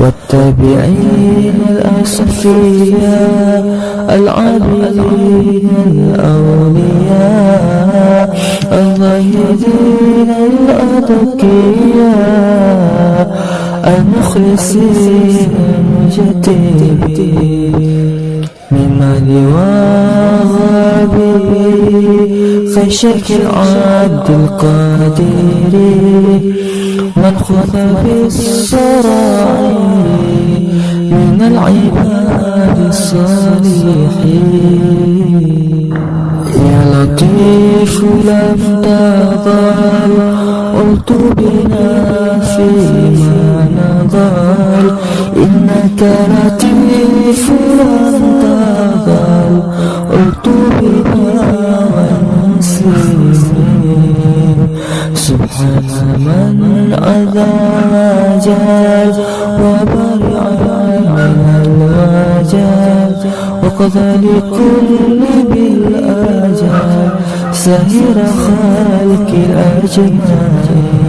والتابعين الأصفياء العابدين الأولياء الزاهدين الأتقياء المخلصين المجتهدين ممن وغابي خشك العبد القادر من خذ بالسرائر من العباد الصالحين يا لطيف لم تضل قلت بنا فيما نضل إنك لطيف لم تضل قلت بنا والمسلمين سبحان من عذا وجل وبرع من الوجل وقضى لكل بالأجل سهر خلق الأجمعين